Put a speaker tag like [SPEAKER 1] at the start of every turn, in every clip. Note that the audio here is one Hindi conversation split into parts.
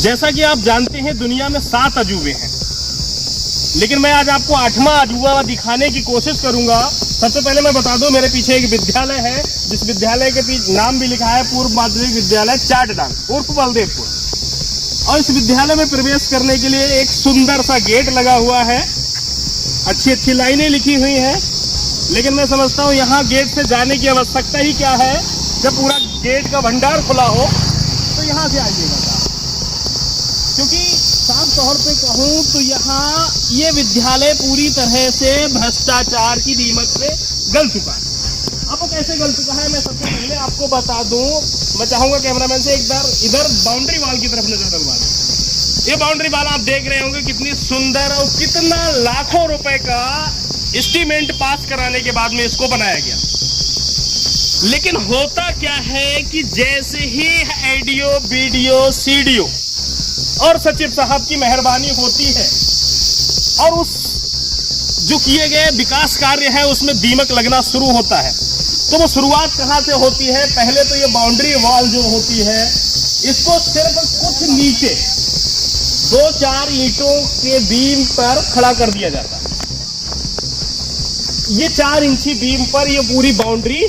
[SPEAKER 1] जैसा कि आप जानते हैं दुनिया में 7 अजूबे हैं, लेकिन मैं आज आपको 8वां अजूबा दिखाने की कोशिश करूंगा। सबसे पहले मैं बता दूं, मेरे पीछे एक विद्यालय है, जिस विद्यालय के पीछे नाम भी लिखा है पूर्व माध्यमिक विद्यालय चाटडांग उर्फ बलदेवपुर। और इस विद्यालय में प्रवेश करने के लिए एक सुंदर सा गेट लगा हुआ है, अच्छी अच्छी लाइनें लिखी हुई हैं। लेकिन मैं समझता हूँ यहाँ गेट से जाने की आवश्यकता ही क्या है, जब पूरा गेट का भंडार खुला हो तो यहाँ से आइएगा। क्योंकि साफ तौर पे कहूँ तो यहाँ ये विद्यालय पूरी तरह से भ्रष्टाचार की दीमक से गल चुका है। अब वो कैसे गल चुका है मैं सबसे पहले आपको बता दूं। मैं चाहूंगा कैमरामैन से एक बार इधर बाउंड्री वॉल की तरफ नजर डलवा दें। ये बाउंड्री वॉल आप देख रहे होंगे कितनी सुंदर और कितना लाखों रुपए का एस्टीमेट पास कराने के बाद में इसको बनाया गया। लेकिन होता क्या है कि जैसे ही एडीओ, बीडीओ, सीडीओ और सचिव साहब की मेहरबानी होती है और उस जो किए गए विकास कार्य है उसमें दीमक लगना शुरू होता है, तो वो शुरुआत कहाँ से होती है? पहले तो ये बाउंड्री वॉल जो होती है इसको सिर्फ कुछ नीचे 2-4 ईंटों के बीम पर खड़ा कर दिया जाता है। ये 4 इंची बीम पर ये पूरी बाउंड्री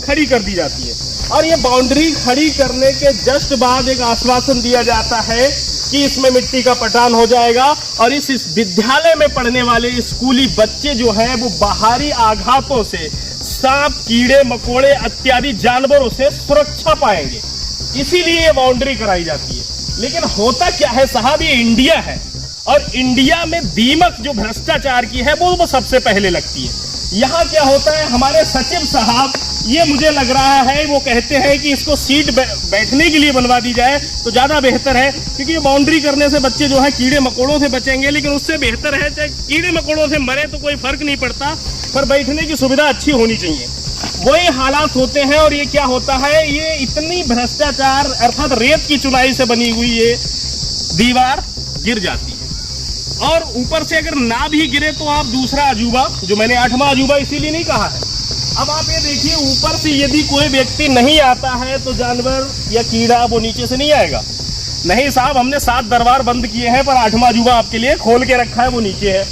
[SPEAKER 1] खड़ी कर दी जाती है और ये बाउंड्री खड़ी करने के जस्ट बाद एक आश्वासन दिया जाता है कि इसमें मिट्टी का पटान हो जाएगा और इस विद्यालय में पढ़ने वाले स्कूली बच्चे जो हैं वो बाहरी आघातों से, सांप, कीड़े मकोड़े इत्यादि जानवरों से सुरक्षा पाएंगे, इसीलिए ये बाउंड्री कराई जाती है। लेकिन होता क्या है साहब, ये इंडिया है और इंडिया में दीमक जो भ्रष्टाचार की है वो सबसे पहले लगती है। यहाँ क्या होता है, हमारे सचिव साहब, ये मुझे लग रहा है वो कहते हैं कि इसको सीट बैठने के लिए बनवा दी जाए तो ज्यादा बेहतर है, क्योंकि ये बाउंड्री करने से बच्चे जो है कीड़े मकोड़ों से बचेंगे। लेकिन उससे बेहतर है चाहे कीड़े मकोड़ों से मरे तो कोई फर्क नहीं पड़ता, पर बैठने की सुविधा अच्छी होनी चाहिए। वही हालात होते हैं और ये क्या होता है, ये इतनी भ्रष्टाचार अर्थात रेत की चुनाई से बनी हुई ये दीवार गिर जाती है और ऊपर से अगर ना भी गिरे तो आप दूसरा अजूबा, जो मैंने 8वां अजूबा इसीलिए नहीं कहा है। अब आप ये देखिए, ऊपर से यदि कोई व्यक्ति नहीं आता है तो जानवर या कीड़ा वो नीचे से नहीं आएगा। नहीं साहब, हमने 7 दरबार बंद किए हैं पर 8वां अजूबा आपके लिए खोल के रखा है, वो नीचे है।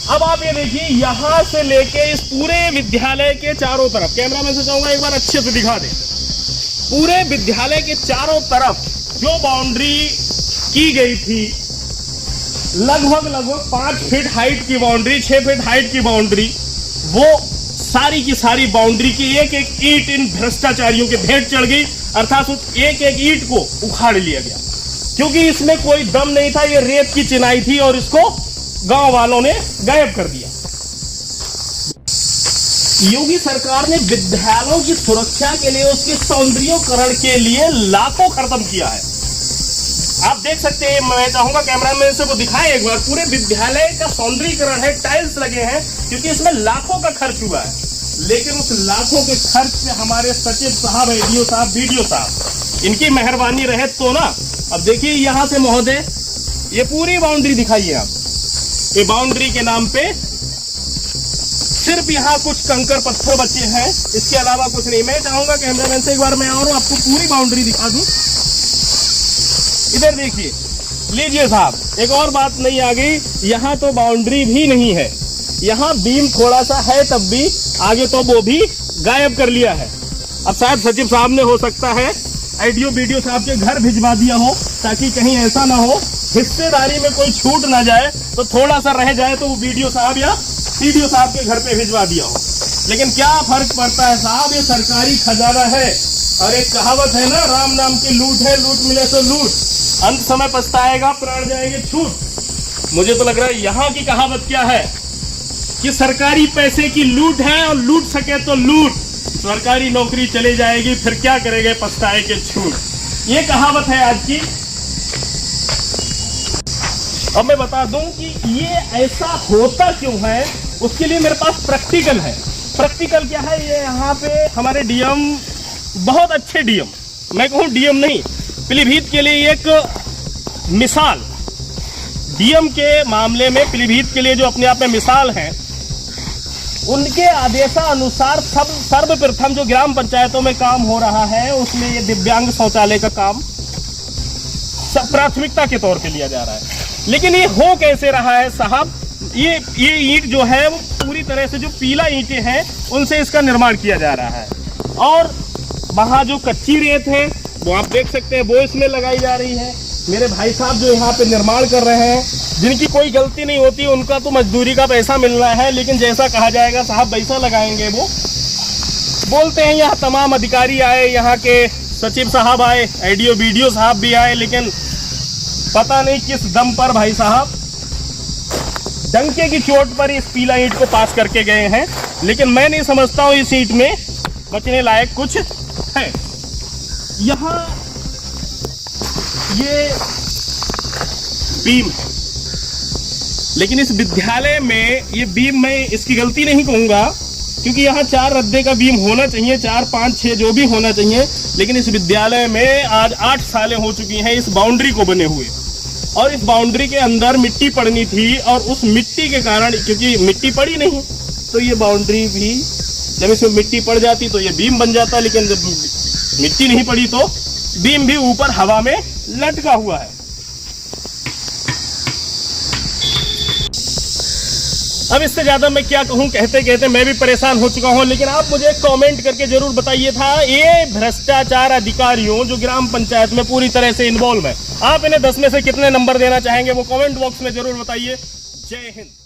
[SPEAKER 1] अब आप ये देखिए, यहाँ से लेके इस पूरे विद्यालय के चारों तरफ, कैमरामैन से चाहूंगा एक बार अच्छे से दिखा दे, पूरे विद्यालय के चारों तरफ जो बाउंड्री की गई थी, लगभग 5 फीट हाइट की बाउंड्री, 6 फीट हाइट की बाउंड्री, वो सारी की सारी बाउंड्री की एक एक ईंट इन भ्रष्टाचारियों के भेंट चढ़ गई, अर्थात उस एक एक ईंट को उखाड़ लिया गया, क्योंकि इसमें कोई दम नहीं था, ये रेत की चिनाई थी और इसको गांव वालों ने गायब कर दिया। योगी सरकार ने विद्यालयों की सुरक्षा के लिए, उसके सौंदर्यीकरण के लिए लाखों खर्च किया है। आप देख सकते हैं, मैं चाहूंगा कैमरामैन से वो दिखाएं एक बार, पूरे विद्यालय का सौंदर्यीकरण है, टाइल्स लगे हैं, क्योंकि इसमें लाखों का खर्च हुआ है। लेकिन उस लाखों के खर्च से हमारे सचिव साहब, एडीओ साहब, बीडीओ साहब, इनकी मेहरबानी रहे तो ना। अब देखिए यहाँ से महोदय, ये पूरी बाउंड्री दिखाइए आप, ये बाउंड्री के नाम पे सिर्फ यहाँ कुछ कंकर पत्थर बचे हैं, इसके अलावा कुछ नहीं। मैं चाहूंगा कैमरामैन से एक बार मैं और आपको पूरी बाउंड्री दिखा दूं। इधर देखिए, लीजिए साहब, एक और बात नहीं आ गई, यहाँ तो बाउंड्री भी नहीं है, यहाँ बीम थोड़ा सा है, तब भी आगे तो वो भी गायब कर लिया है। अब शायद सचिव साहब ने, हो सकता है एडीओ बीडीओ साहब के घर भिजवा दिया हो, ताकि कहीं ऐसा ना हो हिस्सेदारी में कोई छूट ना जाए, तो थोड़ा सा रह जाए तो वो बीडीओ साहब या सीडीओ साहब के घर पे भिजवा दिया हो। लेकिन क्या फर्क पड़ता है साहब, ये सरकारी खजाना है और एक कहावत है ना, राम नाम की लूट है, लूट मिले तो लूट, अंत समय पछताएगा प्राण जाएंगे छूट। मुझे तो लग रहा है यहाँ की कहावत क्या है कि सरकारी पैसे की लूट है और लूट सके तो लूट, सरकारी नौकरी चली जाएगी फिर क्या करेंगे पछताए के छूट, ये कहावत है आज की। अब मैं बता दूं कि ये ऐसा होता क्यों है, उसके लिए मेरे पास प्रैक्टिकल है। प्रैक्टिकल क्या है, ये यहाँ पे हमारे डीएम, बहुत अच्छे डीएम, मैं कहूँ डीएम नहीं, पीलीभीत के लिए एक मिसाल, डीएम के मामले में पीलीभीत के लिए जो अपने आप में मिसाल है, उनके आदेशानुसार सर्वप्रथम जो ग्राम पंचायतों में काम हो रहा है उसमें ये दिव्यांग शौचालय का काम प्राथमिकता के तौर पे लिया जा रहा है। लेकिन ये हो कैसे रहा है साहब? ये ईंट जो है वो पूरी तरह से जो पीला ईंटें हैं उनसे इसका निर्माण किया जा रहा है, और वहाँ जो कच्ची रेत है वो आप देख सकते हैं वो इसमें लगाई जा रही है। मेरे भाई साहब जो यहाँ पे निर्माण कर रहे हैं, जिनकी कोई गलती नहीं होती, उनका तो मजदूरी का पैसा मिल रहा है, लेकिन जैसा कहा जाएगा साहब पैसा लगाएंगे वो बोलते हैं। यहाँ तमाम अधिकारी आए, यहाँ के सचिव साहब आए, एडीओ बीडीओ साहब भी आए, लेकिन पता नहीं किस दम पर भाई साहब डंके की चोट पर इस पीला ईंट को पास करके गए हैं। लेकिन मैं नहीं समझता हूँ इस ईंट में बचने लायक कुछ है। यहाँ ये बीम है, लेकिन इस विद्यालय में ये बीम मैं इसकी गलती नहीं कहूँगा, क्योंकि यहाँ 4 रद्दे का बीम होना चाहिए, 4, 5, 6 जो भी होना चाहिए। लेकिन इस विद्यालय में आज 8 सालें हो चुकी हैं इस बाउंड्री को बने हुए, और इस बाउंड्री के अंदर मिट्टी पड़नी थी, और उस मिट्टी के कारण, क्योंकि मिट्टी पड़ी नहीं, तो ये बाउंड्री भी जब इसमें मिट्टी पड़ जाती तो ये बीम बन जाता, लेकिन जब मिट्टी नहीं पड़ी तो बीम भी ऊपर हवा में लटका हुआ है। अब इससे ज्यादा मैं क्या कहूं, कहते कहते मैं भी परेशान हो चुका हूं। लेकिन आप मुझे कमेंट करके जरूर बताइए था, ये भ्रष्टाचार अधिकारियों जो ग्राम पंचायत में पूरी तरह से इन्वॉल्व है, आप इन्हें 10 में से कितने नंबर देना चाहेंगे वो कमेंट बॉक्स में जरूर बताइए। जय हिंद।